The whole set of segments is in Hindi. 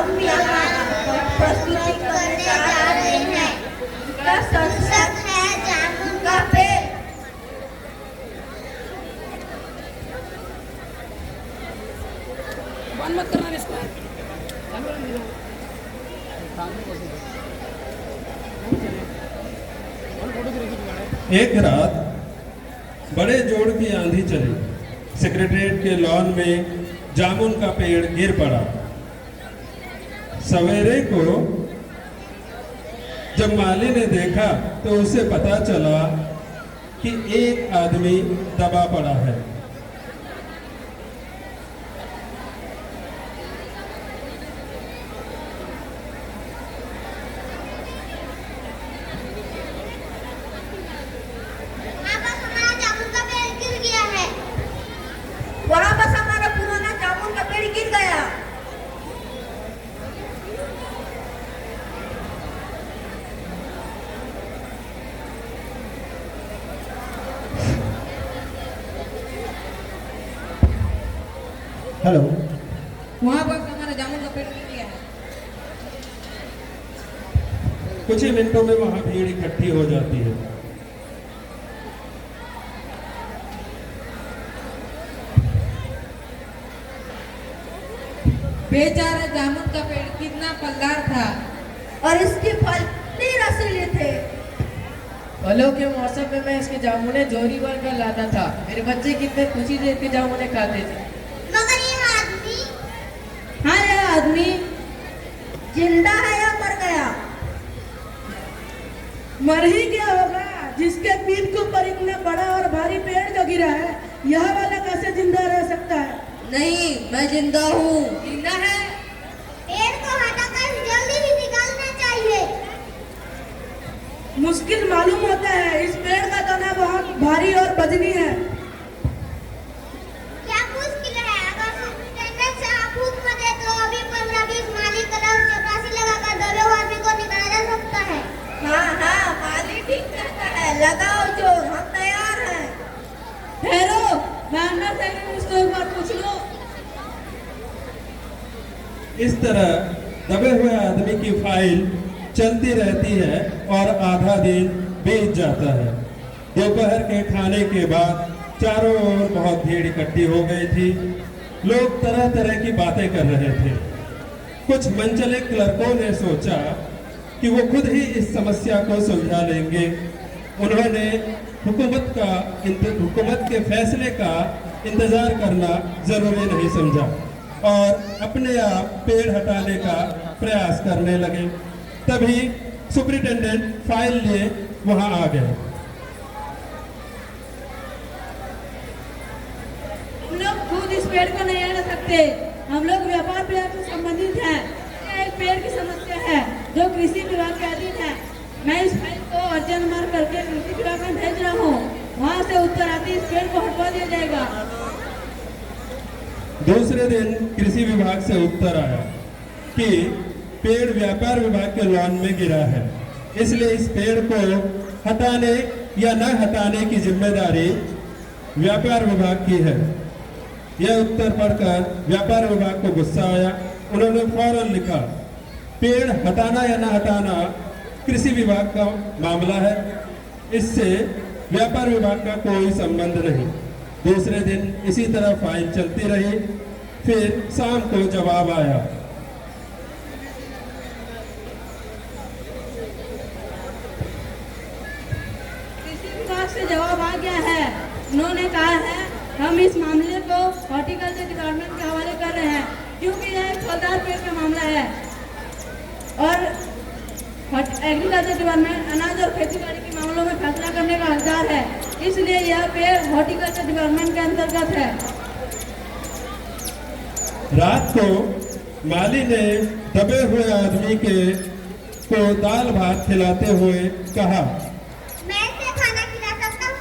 हम यहाँ प्रस्तुति करने जा रहे हैं। का शीर्षक है जामुन का पेड़। बंद मत करना इसको। एक रात बड़े जोर की आंधी चली। सेक्रेटरीट के लॉन में जामुन का पेड़ गिर पड़ा। सवेरे को जब माली ने देखा तो उसे पता चला कि एक आदमी दबा पड़ा है। वहाँ बस हमारा पुराना जामुन का पेड़ गिर गया। हेलो, वहाँ बस हमारा जामुन का पेड़ गिर गया है। कुछ ही मिनटों में वहां भीड़ इकट्ठी हो जाती है। बेचारा जामुन का पेड़ कितना फलदार था और इसके फल इतने रसीले थे। फलों के मौसम में मैं इसके जामुने जोरी भर कर लाता था। मेरे बच्चे कितने खुशी से इसके जामुने खाते थे। मगर ये आदमी, हाँ यह आदमी जिंदा है या मर गया? मर ही गया होगा। जिसके पीठ के ऊपर इतना बड़ा और भारी पेड़ जो गिरा है, यह वाला कैसे जिंदा रह सकता है? नहीं, मैं जिंदा हूँ। जिंदा है। पेड़ को हटाकर जल्दी ही निकालना चाहिए। मुश्किल मालूम होता है। इस पेड़ का तना बहुत भारी और वजनी है। क्या मुश्किल है? अगर सुपरिटेंडेंट साहब हुक्म दे तो अभी 15-20 माली कलर चपरासी लगाकर दबे हुए आदमी को निकाला जा सकता है। हाँ, माली ठीक कहता है। लगाओ जोर, हम तैयार हैं। ठहरो, मैं अंदर से उसको एक बार पूछ लो। इस तरह दबे हुए आदमी की फाइल चलती रहती है और आधा दिन बीत जाता है। दोपहर के खाने के बाद चारों ओर बहुत भीड़ इकट्ठी हो गई थी। लोग तरह तरह की बातें कर रहे थे। कुछ मनचले क्लर्कों ने सोचा कि वो खुद ही इस समस्या को सुलझा लेंगे। उन्होंने हुकूमत के फैसले का इंतजार करना जरूरी नहीं समझा और अपने आप पेड़ हटाने का प्रयास करने लगे। तभी सुपरिटेंडेंट फाइल लिए वहां आ गए। हम लोग खुद इस पेड़ को नहीं हटा सकते। हम लोग व्यापार विभाग से संबंधित हैं। यह एक पेड़ की समस्या है जो कृषि विभाग के अधीन है। मैं इस फाइल को अर्जन मार करके कृषि विभाग में भेज रहा हूँ। वहाँ से उत्तर आते इस पेड़ को हटवा दिया जाएगा। दूसरे दिन कृषि विभाग से उत्तर आया कि पेड़ व्यापार विभाग के लॉन में गिरा है, इसलिए इस पेड़ को हटाने या न हटाने की जिम्मेदारी व्यापार विभाग की है। यह उत्तर पढ़कर व्यापार विभाग को गुस्सा आया। उन्होंने फौरन लिखा, पेड़ हटाना या न हटाना कृषि विभाग का मामला है, इससे व्यापार विभाग का कोई संबंध नहीं। दूसरे दिन इसी तरह फाइल चलती रही। फिर शाम को जवाब आया। कृषि विभाग से जवाब आ गया है। उन्होंने कहा है हम इस मामले को हॉर्टिकल्चर डिपार्टमेंट के हवाले कर रहे हैं, क्योंकि यह एक फलदार पेड़ का मामला है और एग्रीकल्चर डिपार्टमेंट अनाज और खेती बाड़ी के मामलों में फैसला करने का हकदार है। इसलिए यह पेड़ हॉर्टिकल्चर डिपार्टमेंट के अंतर्गत है। रात को माली ने दबे हुए आदमी को दाल भात खिलाते हुए कहा, मैं इसे खाना खिला सकता हूँ?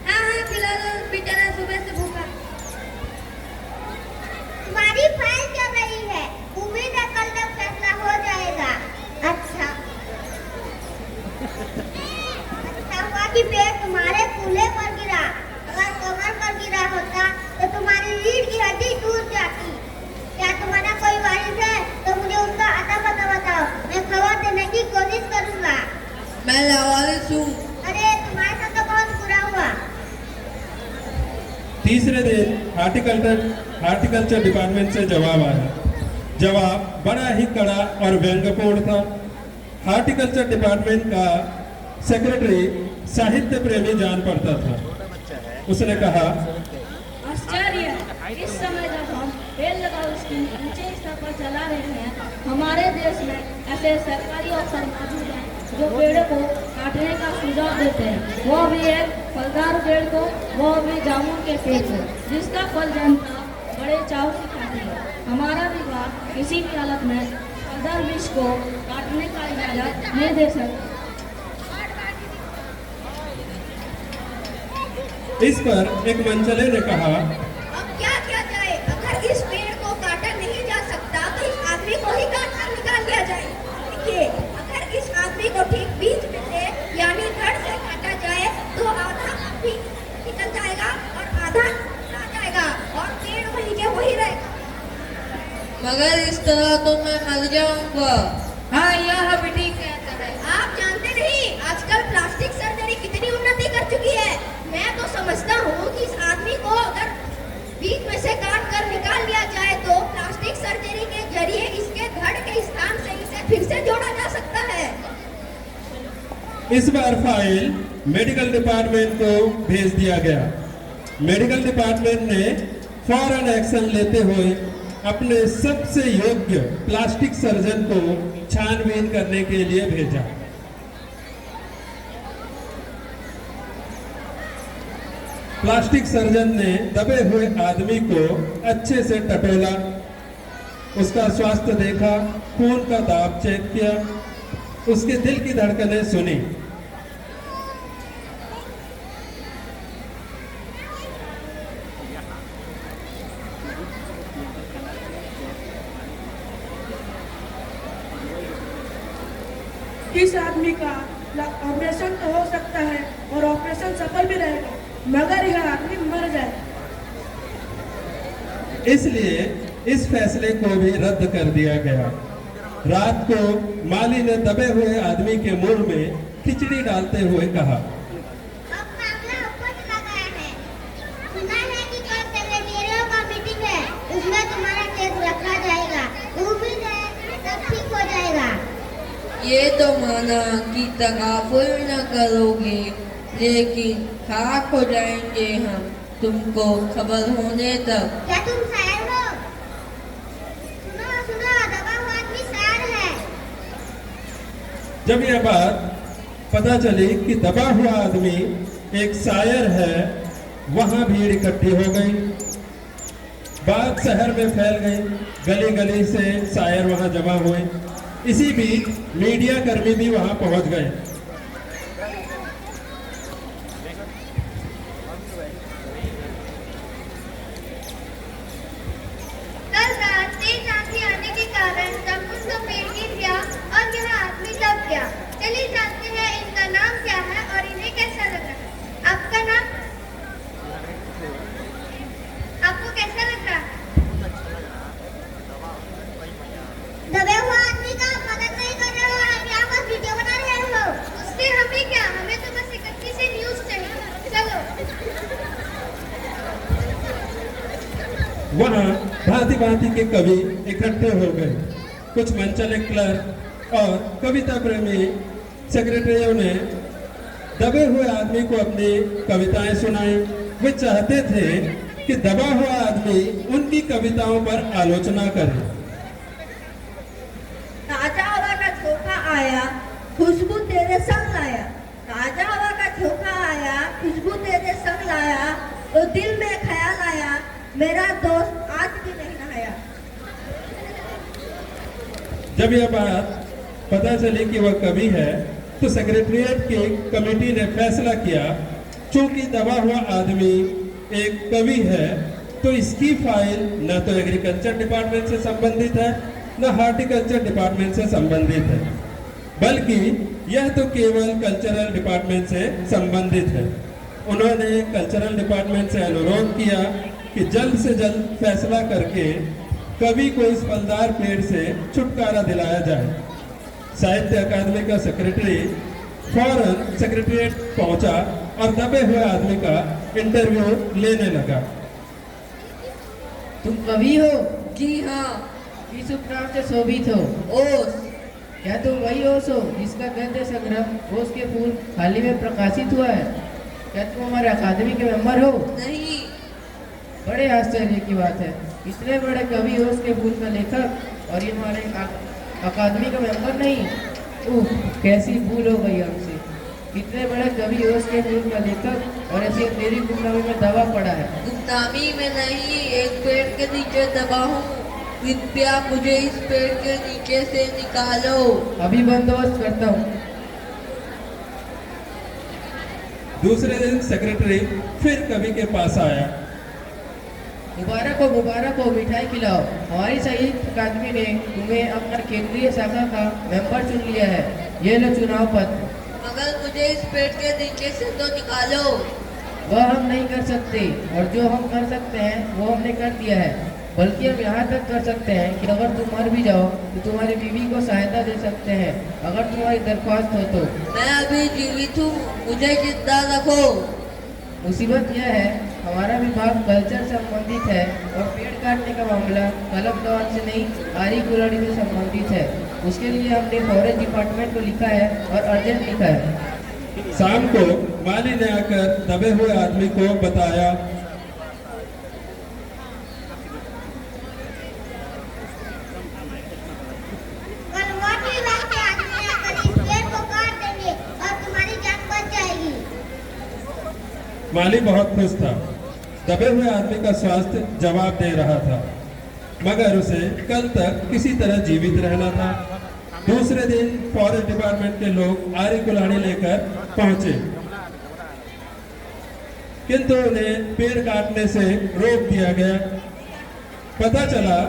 हाँ, खिला दो। बेचारा सुबह से भूखा। तुम्हारी फाइल चल रही है। उम्मीद है कल तक फैसला हो जाएगा। अच्छा हुआ कि पेड़ तुम्हारे कूल्हे पर गिरा। अगर कमर पर गिरा होता तो तुम्हारी रीढ़ की हड्डी टूट जाती। क्या तुम्हारा कोई वारिस है तो मुझे मैं लावारिस हूँ। अरे तुम्हारे साथ तो बहुत बुरा हुआ। तीसरे दिन हार्टिकल्चर डिपार्टमेंट से जवाब आया। जवाब बड़ा ही कड़ा और व्यंग्यपूर्ण था। हार्टिकल्चर डिपार्टमेंट का सेक्रेटरी साहित्य प्रेमी जान पड़ता था। उसने कहा, आश्चर्य है, इस समय जब हम पेड़ लगाओ स्कीम ऊंचे स्तर पर चला रहे हैं, हमारे देश में ऐसे सरकारी अफसर मौजूद हैं जो पेड़ों को काटने का सुझाव देते हैं, वो भी एक फलदार पेड़ को, वो भी जामुन के पेड़ को, जिसका फल जनता बड़े चाव से खाती है। हमारा विभाग किसी भी हालत में फलदार वृक्ष को काटने का इजाजत नहीं दे सकता। इस पर एक मंचले ने कहा, अब क्या किया जाए? अगर इस पेड़ को काटा नहीं जा सकता तो इस आदमी को ही काट कर निकाल दिया जाए। देखिए, अगर इस आदमी को ठीक बीच में से यानी धड़ से काटा जाए तो आधा भी निकल जाएगा और आधा रह जाएगा और पेड़ वही के वही रहेगा। मगर इस तरह तो मैं मर जाऊंगा। हाँ, यह भी ठीक कहता है। आप जानते नहीं आजकल प्लास्टिक सर्जरी कितनी उन्नति कर चुकी है। मैं तो समझता हूँ कि इस आदमी को अगर बीच में से काट कर निकाल लिया जाए तो प्लास्टिक सर्जरी के जरिए इसके धड़ के स्थान से इसे फिर से जोड़ा जा सकता है। इस बार फाइल मेडिकल डिपार्टमेंट को भेज दिया गया। मेडिकल डिपार्टमेंट ने फौरन एक्शन लेते हुए अपने सबसे योग्य प्लास्टिक सर्जन को छानबीन करने के लिए भेजा। प्लास्टिक सर्जन ने दबे हुए आदमी को अच्छे से टटोला, उसका स्वास्थ्य देखा, खून का दाब चेक किया, उसके दिल की धड़कनें सुनी। इस आदमी का ऑपरेशन तो हो सकता है और ऑपरेशन सफल भी रहेगा, मगर यह आदमी मर जाए। इसलिए इस फैसले को भी रद्द कर दिया गया। रात को माली ने दबे हुए आदमी के मुंह में खिचड़ी डालते हुए कहा, अब मामला ऊपर चला गया है। सुना है कि कल सेक्रेटेरियों का मीटिंग है, उसमें तुम्हारा टेस्ट रखा जाएगा। उम्मीद है सब ठीक हो जाएगा। ये तो माना कि तगाफुल न करोगे, लेकिन खाक हो जाएंगे हम तुमको खबर होने तक। क्या तुम शायर हो? सुनो सुनो, दबा हुआ आदमी शायर है। जब यह बात पता चली कि दबा हुआ आदमी एक शायर है, वहां भीड़ इकट्ठी हो गई। बात शहर में फैल गई, गली गली से शायर वहां जमा हुए। इसी बीच मीडिया कर्मी भी वहां पहुंच गए। कल रात तेज आंधी आने के कारण जामुन का पेड़ गिर गया और यह आदमी दब गया। चलिए जानते हैं इनका नाम क्या है और इन्हें कैसा लग रहा है। आपका नाम? आपको कैसा लग रहा है? दबे हुआ आदमी का आप मदद नहीं कर रहे हो, आप यहाँ बस वीडियो बना रहे हो। उससे हमें क्या, हमें तो बस एक अच्छी सी न्यूज़ चाहिए। चलो। वहां भांति भांति के कवि इकट्ठे हो गए। कुछ मंचले क्लर्क और कविता प्रेमी सेक्रेटरियों ने दबे हुए आदमी को अपनी कविताएं सुनाई। वे चाहते थे कि दबा हुआ आदमी उनकी कविताओं पर आलोचना करे। ताजा हवा का झोंका आया, खुशबू तेरे संग लाया। ताजा हवा का झोंका आया, खुशबू तेरे संग लाया, तो दिल में ख्याल आया, मेरा दोस्त आज भी नहीं नहाया। जब यह बात पता चली कि वह कवि है, तो सेक्रेटरिएट की कमेटी ने फैसला किया, चूंकि दबा हुआ आदमी एक कवि है, तो इसकी फाइल न तो एग्रीकल्चर डिपार्टमेंट से संबंधित है, न हार्टिकल्चर डिपार्टमेंट से संबंधित है, बल्कि यह तो केवल कल्चरल डिपार्टमेंट से संबंधित है। उन्होंने कल्चरल डिपार्टमेंट से अनुरोध किया कि जल्द से जल्द फैसला करके कवि को इस फलदार पेड़ से छुटकारा दिलाया जाए। साहित्य अकादमी का सेक्रेटरी फौरन सेक्रेटरीट पहुंचा और दबे हुए आदमी का इंटरव्यू लेने लगा। तुम कवि हो? जी हाँ। किस उपनाम से शोभित हो? ओस। क्या तुम वही ओस हो जिसका गद्य संग्रह ओस के फूल हाल ही में प्रकाशित हुआ है? क्या तुम हमारे अकादमी के मेंबर हो? नहीं। बड़े आश्चर्य की बात है, इतने बड़े कवि ओस के फूल का लेखक और ये हमारे अकादमी का मेंबर नहीं। उफ, कैसी भूल हो गई हमसे। इतने बड़े कवि ओस के फूल का लेखक और ऐसी अंधेरी गुमनामी में दबा पड़ा है। गुमनामी में नहीं, एक पेड़ के नीचे दबा हूँ। कृपया मुझे इस पेड़ के नीचे से निकालो। अभी बंदोबस्त करता हूँ। दूसरे दिन सेक्रेटरी फिर कवि के पास आया। मुबारक हो, मिठाई खिलाओ। हमारी साहित्य अकादमी ने तुम्हें अपना केंद्रीय शाखा का मेंबर चुन लिया है। ये लो चुनाव पत्र। मगर मुझे इस पेड़ के नीचे से तो निकालो। वह हम नहीं कर सकते, और जो हम कर सकते हैं वो हमने कर दिया है। बल्कि हम यहाँ तक कर सकते हैं कि अगर तुम मर भी जाओ तो तुम्हारी बीवी को सहायता दे सकते हैं, अगर तुम्हारी दरख्वास्त हो तो। मैं अभी जीवित हूँ, मुझे जिंदा रखो। मुसीबत यह है, हमारा विभाग कल्चर से संबंधित है और पेड़ काटने का मामला कलम दवान से नहीं, आरी कुल्हाड़ी से संबंधित है। उसके लिए हमने फॉरेस्ट डिपार्टमेंट को लिखा है और अर्जेंट लिखा है। शाम को माली ने आकर दबे हुए आदमी को बताया। कल मोटी रात के आदमी आकर इस पेड़ को काट देंगे और तुम्हारी जान बच जाएगी। माली बहुत खुश था। दबे हुए आदमी का स्वास्थ्य जवाब दे रहा था, मगर उसे कल तक किसी तरह जीवित रहना था। दूसरे दिन फॉरेस्ट डिपार्टमेंट के लोग आरी कुल्हाड़ी लेकर पहुंचे, किंतु उन्हें पेड़ काटने से रोक दिया गया। पता चला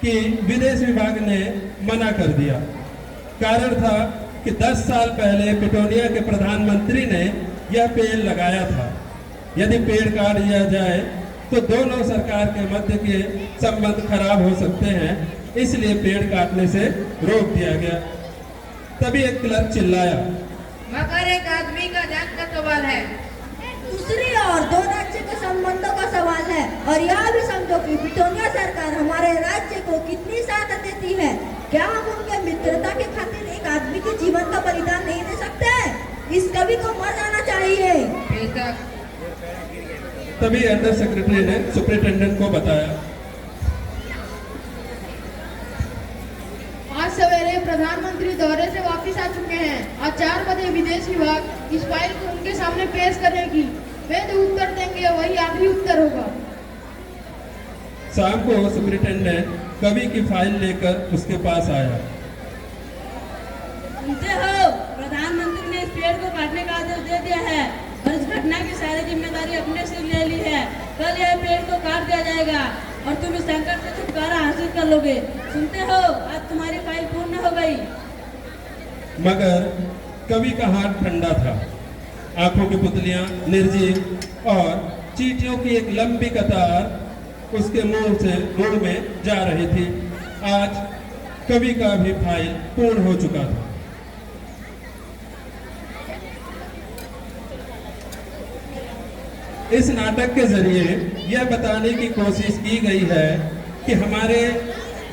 कि विदेश विभाग ने मना कर दिया। कारण था कि 10 साल पहले पिटोनिया के प्रधानमंत्री ने यह पेड़ लगाया था। यदि पेड़ काट दिया जाए तो दोनों सरकार के मध्य के संबंध खराब हो सकते हैं, इसलिए पेड़ काटने से रोक दिया गया। तभी एक क्लर्क चिल्लाया, मगर एक आदमी का जान का सवाल है। दूसरी ओर दो राज्य के संबंधों का सवाल है, और यह भी समझो कि ब्रिटानिया सरकार हमारे राज्य को कितनी सहायता देती है। क्या हम उनके मित्रता के खातिर एक आदमी के जीवन का बलिदान नहीं दे सकते? इस कवि को मर जाना चाहिए। तभी अंडर सेक्रेटरी ने सुपरिटेंडेंट को बताया। आज सवेरे प्रधानमंत्री दौरे से वापस आ चुके हैं। आज 4 बजे विदेश विभाग इस फाइल को उनके सामने पेश करेगी। वे जो उत्तर देंगे वही आखिरी उत्तर होगा। शाम को सुपरिटेंडेंट कवि की फाइल लेकर उसके पास आया। सुनते हो, प्रधानमंत्री ने इस पेड़ को काटने का आदेश दे दिया है और इस घटना की सारी जिम्मेदारी अपने सिर ले ली है। कल यह पेड़ को काट दिया जाएगा और तुम इस संकट से छुटकारा हासिल कर लोगे। सुनते हो, आज तुम्हारी फाइल पूर्ण हो गई। मगर कवि का हाथ ठंडा था। आंखों की पुतलियां निर्जीव और चींटियों की एक लंबी कतार उसके मुंह में जा रही थी। आज कवि का भी फाइल पूर्ण हो चुका था। इस नाटक के जरिए यह बताने की कोशिश की गई है कि हमारे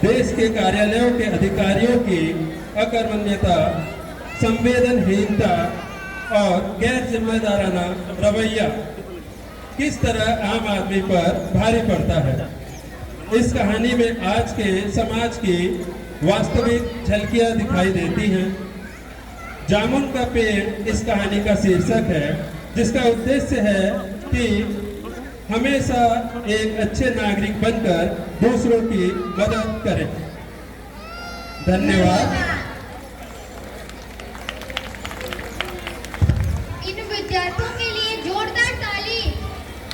देश के कार्यालयों के अधिकारियों की अकर्मण्यता, संवेदनहीनता और गैर जिम्मेदाराना रवैया किस तरह आम आदमी पर भारी पड़ता है। इस कहानी में आज के समाज की वास्तविक झलकियां दिखाई देती हैं। जामुन का पेड़ इस कहानी का शीर्षक है, जिसका उद्देश्य है कि हमेशा एक अच्छे नागरिक बनकर दूसरों की मदद करें। धन्यवाद।